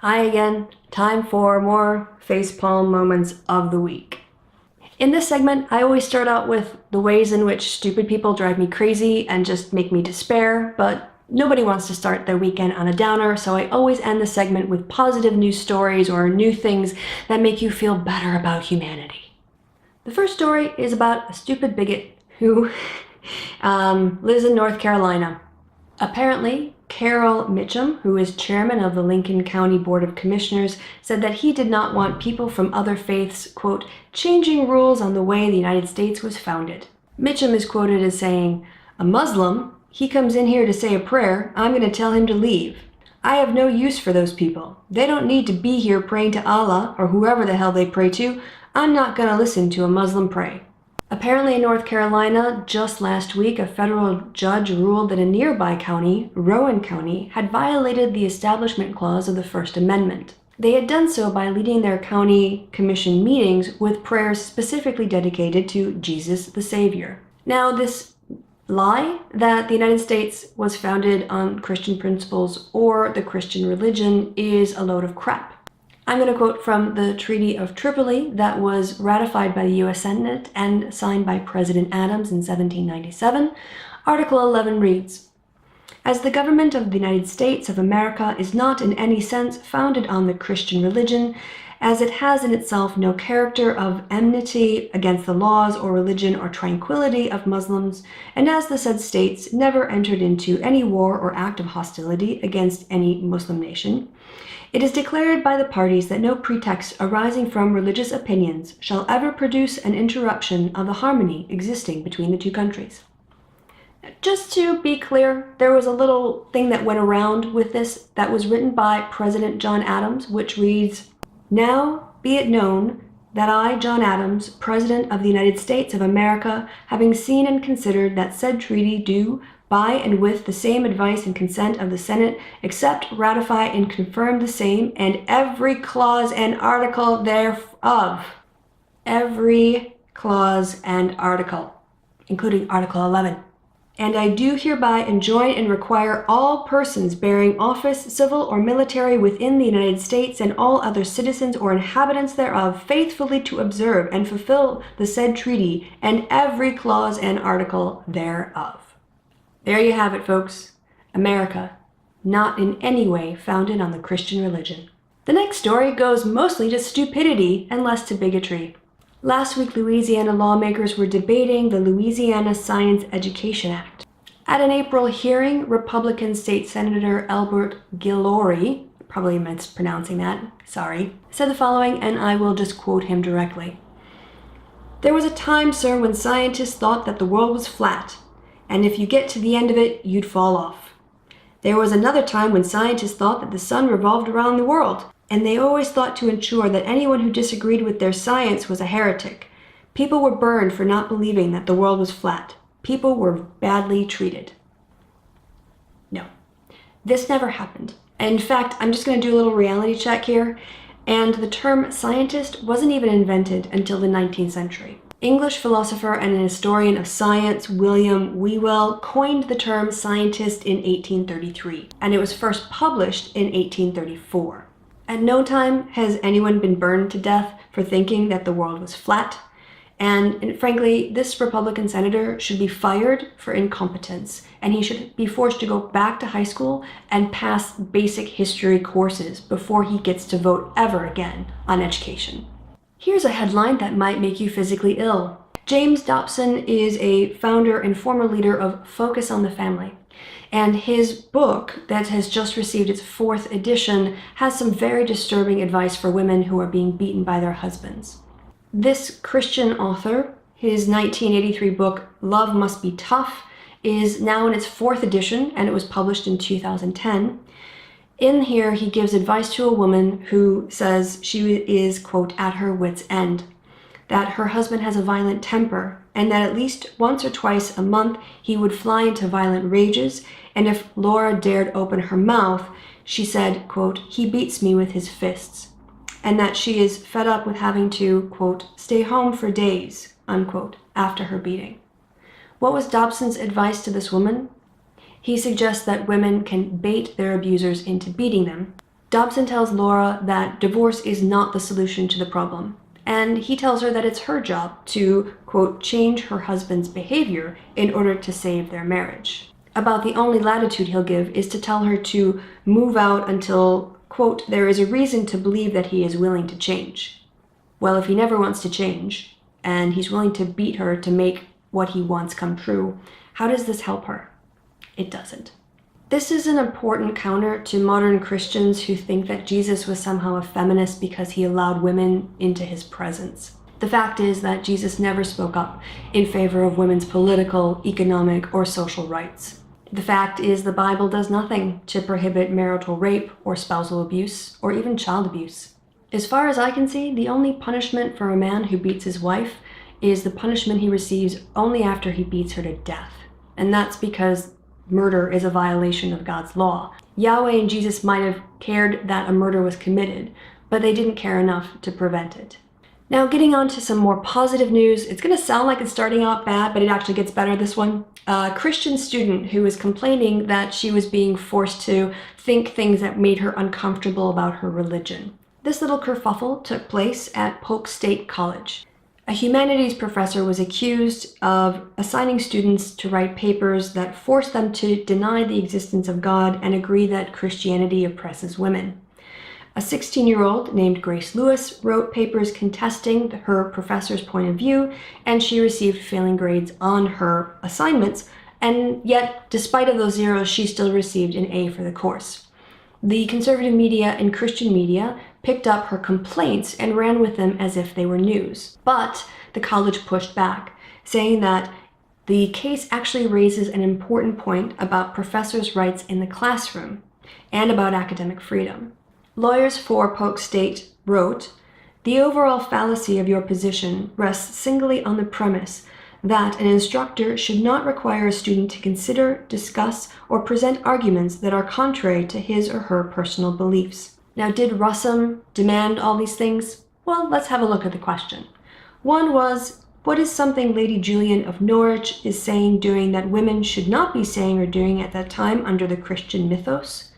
Hi again, time for more facepalm moments of the week. In this segment, I always start out with the ways in which stupid people drive me crazy and just make me despair, but nobody wants to start their weekend on a downer, so I always end the segment with positive news stories or new things that make you feel better about humanity. The first story is about a stupid bigot who lives in North Carolina. Apparently, Carol Mitchum, who is chairman of the Lincoln County Board of Commissioners, said that he did not want people from other faiths, quote, changing rules on the way the United States was founded. Mitchum is quoted as saying, "A Muslim, he comes in here to say a prayer, I'm going to tell him to leave. I have no use for those people. They don't need to be here praying to Allah or whoever the hell they pray to. I'm not going to listen to a Muslim pray." Apparently in North Carolina, just last week, a federal judge ruled that a nearby county, Rowan County, had violated the Establishment Clause of the First Amendment. They had done so by leading their county commission meetings with prayers specifically dedicated to Jesus the Savior. Now, this lie that the United States was founded on Christian principles or the Christian religion is a load of crap. I'm going to quote from the Treaty of Tripoli that was ratified by the U.S. Senate and signed by President Adams in 1797. Article 11 reads, "As the government of the United States of America is not in any sense founded on the Christian religion, as it has in itself no character of enmity against the laws or religion or tranquility of Muslims, and as the said states never entered into any war or act of hostility against any Muslim nation, it is declared by the parties that no pretext arising from religious opinions shall ever produce an interruption of the harmony existing between the two countries." Just to be clear, there was a little thing that went around with this that was written by President John Adams, which reads, "Now be it known that I, John Adams, President of the United States of America, having seen and considered that said treaty do, by and with the same advice and consent of the Senate, accept, ratify, and confirm the same, and every clause and article thereof." Every clause and article, including Article 11. "And I do hereby enjoin and require all persons bearing office, civil or military, within the United States, and all other citizens or inhabitants thereof, faithfully to observe and fulfill the said treaty, and every clause and article thereof." There you have it, folks. America, not in any way founded on the Christian religion. The next story goes mostly to stupidity and less to bigotry. Last week, Louisiana lawmakers were debating the Louisiana Science Education Act. At an April hearing, Republican State Senator Albert Guillory, probably mispronouncing that, sorry, said the following, and I will just quote him directly. "There was a time, sir, when scientists thought that the world was flat, and if you get to the end of it, you'd fall off. There was another time when scientists thought that the sun revolved around the world, and they always thought to ensure that anyone who disagreed with their science was a heretic. People were burned for not believing that the world was flat. People were badly treated." No, this never happened. In fact, I'm just going to do a little reality check here, and the term scientist wasn't even invented until the 19th century. English philosopher and an historian of science, William Whewell, coined the term scientist in 1833, and it was first published in 1834. At no time has anyone been burned to death for thinking that the world was flat, and frankly, this Republican senator should be fired for incompetence, and he should be forced to go back to high school and pass basic history courses before he gets to vote ever again on education. Here's a headline that might make you physically ill. James Dobson is a founder and former leader of Focus on the Family, and his book that has just received its 4th edition has some very disturbing advice for women who are being beaten by their husbands. This Christian author, his 1983 book, Love Must Be Tough, is now in its 4th edition, and it was published in 2010. In here, he gives advice to a woman who says she is, quote, at her wit's end, that her husband has a violent temper, and that at least once or twice a month he would fly into violent rages, and if Laura dared open her mouth, she said, quote, "He beats me with his fists," and that she is fed up with having to, quote, "stay home for days," unquote, after her beating. What was Dobson's advice to this woman? He suggests that women can bait their abusers into beating them. Dobson tells Laura that divorce is not the solution to the problem, and he tells her that it's her job to, quote, change her husband's behavior in order to save their marriage. About the only latitude he'll give is to tell her to move out until, quote, there is a reason to believe that he is willing to change. Well, if he never wants to change, and he's willing to beat her to make what he wants come true, how does this help her? It doesn't. This is an important counter to modern Christians who think that Jesus was somehow a feminist because he allowed women into his presence. The fact is that Jesus never spoke up in favor of women's political, economic, or social rights. The fact is the Bible does nothing to prohibit marital rape or spousal abuse or even child abuse. As far as I can see, the only punishment for a man who beats his wife is the punishment he receives only after he beats her to death. And that's because murder is a violation of God's law. Yahweh and Jesus might have cared that a murder was committed, but they didn't care enough to prevent it. Now, getting on to some more positive news. It's going to sound like it's starting out bad, but it actually gets better, this one. A Christian student who was complaining that she was being forced to think things that made her uncomfortable about her religion. This little kerfuffle took place at Polk State College. A humanities professor was accused of assigning students to write papers that forced them to deny the existence of God and agree that Christianity oppresses women. A 16-year-old named Grace Lewis wrote papers contesting her professor's point of view, and she received failing grades on her assignments, and yet, despite of those zeros, she still received an A for the course. The conservative media and Christian media picked up her complaints and ran with them as if they were news. But the college pushed back, saying that the case actually raises an important point about professors' rights in the classroom and about academic freedom. Lawyers for Polk State wrote, "The overall fallacy of your position rests singly on the premise that an instructor should not require a student to consider, discuss, or present arguments that are contrary to his or her personal beliefs." Now, did Russum demand all these things? Well, let's have a look at the question. One was, what is something Lady Julian of Norwich is saying, doing that women should not be saying or doing at that time under the Christian mythos?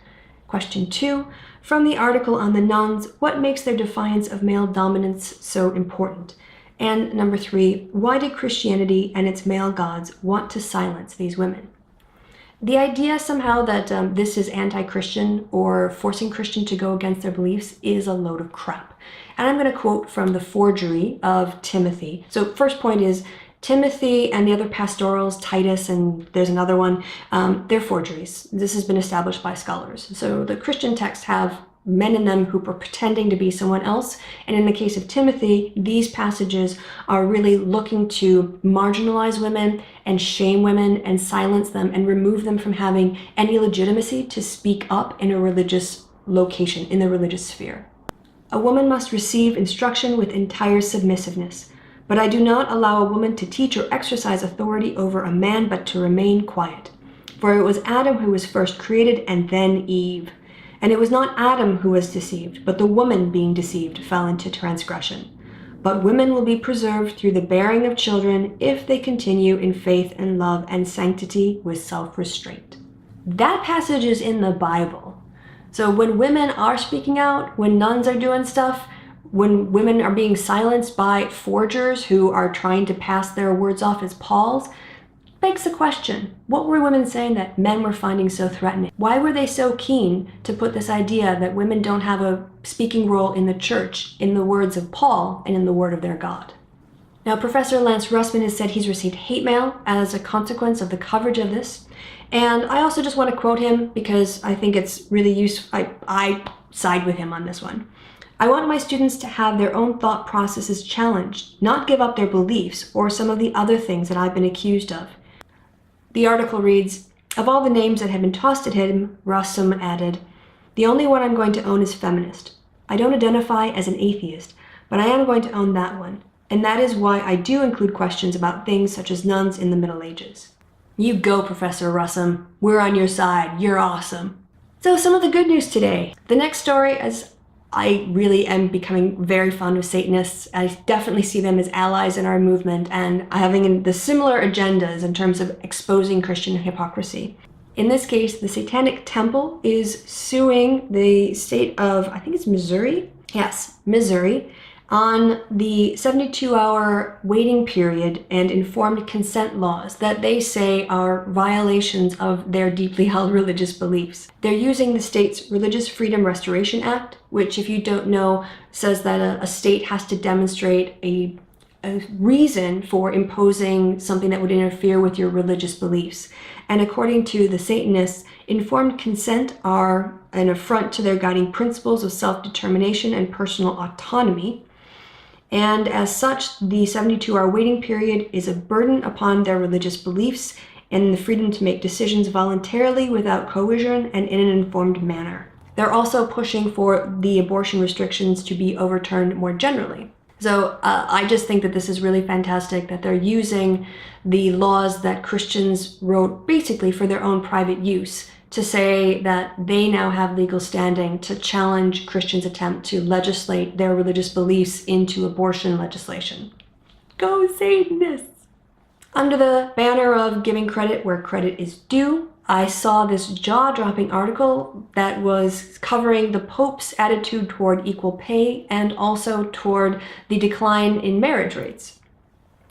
Question 2, from the article on the nuns, what makes their defiance of male dominance so important? And number 3, why did Christianity and its male gods want to silence these women? The idea somehow that this is anti-Christian or forcing Christian to go against their beliefs is a load of crap. And I'm going to quote from the forgery of Timothy. So first point is Timothy and the other pastorals, Titus, and there's another one, they're forgeries. This has been established by scholars. So the Christian texts have men in them who were pretending to be someone else. And in the case of Timothy, these passages are really looking to marginalize women and shame women and silence them and remove them from having any legitimacy to speak up in a religious location, in the religious sphere. A woman must receive instruction with entire submissiveness, but I do not allow a woman to teach or exercise authority over a man, but to remain quiet. For it was Adam who was first created and then Eve. And it was not Adam who was deceived, but the woman being deceived fell into transgression. But women will be preserved through the bearing of children if they continue in faith and love and sanctity with self-restraint. That passage is in the Bible. So when women are speaking out, when nuns are doing stuff, when women are being silenced by forgers who are trying to pass their words off as Paul's, begs the question, what were women saying that men were finding so threatening? Why were they so keen to put this idea that women don't have a speaking role in the church, in the words of Paul and in the word of their God? Now, Professor Lance Russman has said he's received hate mail as a consequence of the coverage of this. And I also just want to quote him because I think it's really useful. I side with him on this one. "I want my students to have their own thought processes challenged, not give up their beliefs or some of the other things that I've been accused of." The article reads, "Of all the names that have been tossed at him," Russum added, "the only one I'm going to own is feminist. I don't identify as an atheist, but I am going to own that one. And that is why I do include questions about things such as nuns in the Middle Ages." You go, Professor Russum. We're on your side. You're awesome. So some of the good news today. The next story is I really am becoming very fond of Satanists. I definitely see them as allies in our movement and having the similar agendas in terms of exposing Christian hypocrisy. In this case, the Satanic Temple is suing the state of, I think it's Missouri? Yes, Missouri, on the 72-hour waiting period and informed consent laws that they say are violations of their deeply held religious beliefs. They're using the state's Religious Freedom Restoration Act, which, if you don't know, says that a state has to demonstrate a reason for imposing something that would interfere with your religious beliefs. And according to the Satanists, informed consent are an affront to their guiding principles of self-determination and personal autonomy. And as such, the 72-hour waiting period is a burden upon their religious beliefs and the freedom to make decisions voluntarily without coercion and in an informed manner. They're also pushing for the abortion restrictions to be overturned more generally. So I just think that this is really fantastic that they're using the laws that Christians wrote basically for their own private use to say that they now have legal standing to challenge Christians' attempt to legislate their religious beliefs into abortion legislation. Go Satanists! Under the banner of giving credit where credit is due, I saw this jaw-dropping article that was covering the Pope's attitude toward equal pay and also toward the decline in marriage rates.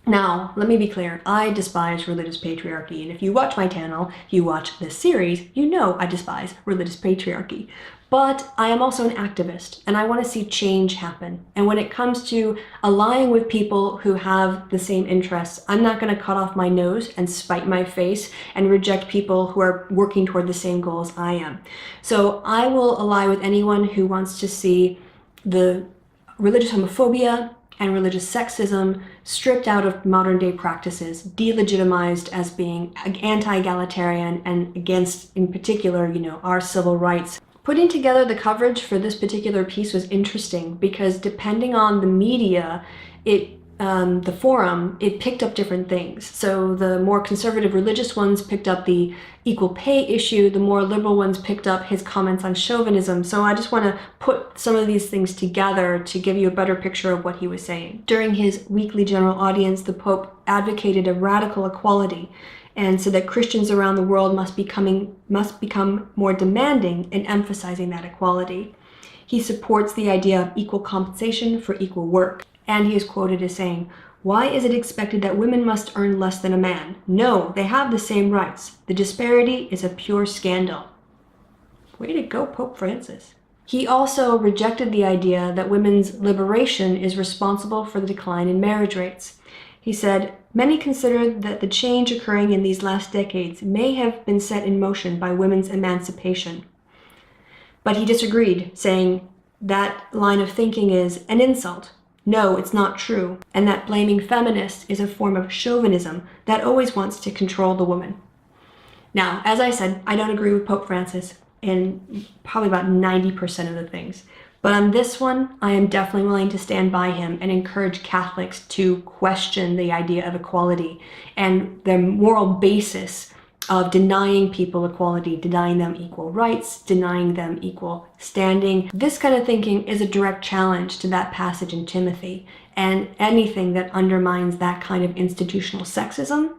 Now, let me be clear, I despise religious patriarchy, and if you watch my channel, if you watch this series, you know I despise religious patriarchy. But I am also an activist, and I want to see change happen. And when it comes to allying with people who have the same interests, I'm not going to cut off my nose and spite my face and reject people who are working toward the same goals I am. So I will ally with anyone who wants to see the religious homophobia and religious sexism stripped out of modern day practices, delegitimized as being anti-egalitarian and against, in particular, our civil rights. Putting together the coverage for this particular piece was interesting because depending on the media, the forum, it picked up different things. So the more conservative religious ones picked up the equal pay issue, the more liberal ones picked up his comments on chauvinism. So I just want to put some of these things together to give you a better picture of what he was saying. During his weekly general audience, the Pope advocated a radical equality and said that Christians around the world must become more demanding in emphasizing that equality. He supports the idea of equal compensation for equal work. And he is quoted as saying, "Why is it expected that women must earn less than a man? No, they have the same rights. The disparity is a pure scandal." Way to go, Pope Francis. He also rejected the idea that women's liberation is responsible for the decline in marriage rates. He said, "Many consider that the change occurring in these last decades may have been set in motion by women's emancipation." But he disagreed, saying that line of thinking is an insult. No, it's not true, and that blaming feminists is a form of chauvinism that always wants to control the woman. Now, as I said, I don't agree with Pope Francis in probably about 90% of the things. But on this one, I am definitely willing to stand by him and encourage Catholics to question the idea of equality and the moral basis of denying people equality, denying them equal rights, denying them equal standing. This kind of thinking is a direct challenge to that passage in Timothy, and anything that undermines that kind of institutional sexism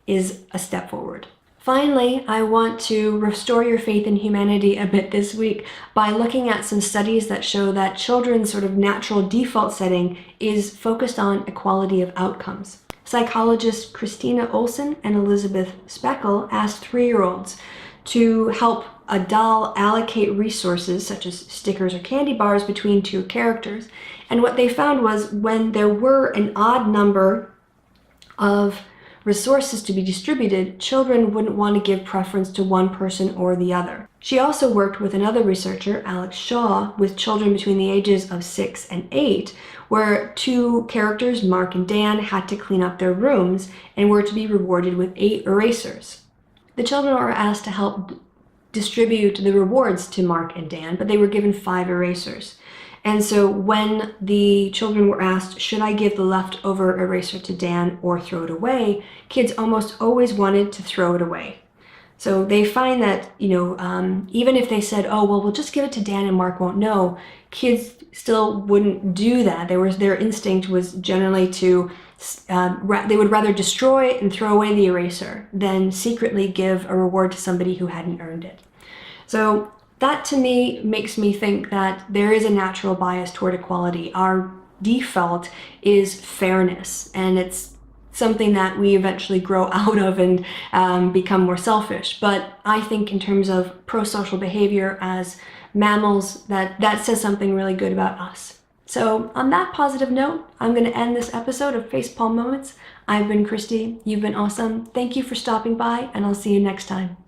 is a step forward. Finally, I want to restore your faith in humanity a bit this week by looking at some studies that show that children's sort of natural default setting is focused on equality of outcomes. Psychologists Christina Olson and Elizabeth Speckle asked 3-year-olds to help a doll allocate resources such as stickers or candy bars between two characters. And what they found was when there were an odd number of resources to be distributed, children wouldn't want to give preference to one person or the other. She also worked with another researcher, Alex Shaw, with children between the ages of 6 and 8, where two characters, Mark and Dan, had to clean up their rooms and were to be rewarded with 8 erasers. The children were asked to help distribute the rewards to Mark and Dan, but they were given 5 erasers. And so when the children were asked, should I give the leftover eraser to Dan or throw it away, kids almost always wanted to throw it away. So they find that, even if they said, oh, well, we'll just give it to Dan and Mark won't know, kids still wouldn't do that. Their instinct was generally to They would rather destroy and throw away the eraser than secretly give a reward to somebody who hadn't earned it. So that to me makes me think that there is a natural bias toward equality. Our default is fairness, and it's something that we eventually grow out of and become more selfish. But I think in terms of pro-social behavior as mammals, that says something really good about us. So on that positive note, I'm going to end this episode of Facepalm Moments. I've been Christy. You've been awesome. Thank you for stopping by, and I'll see you next time.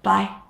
Bye.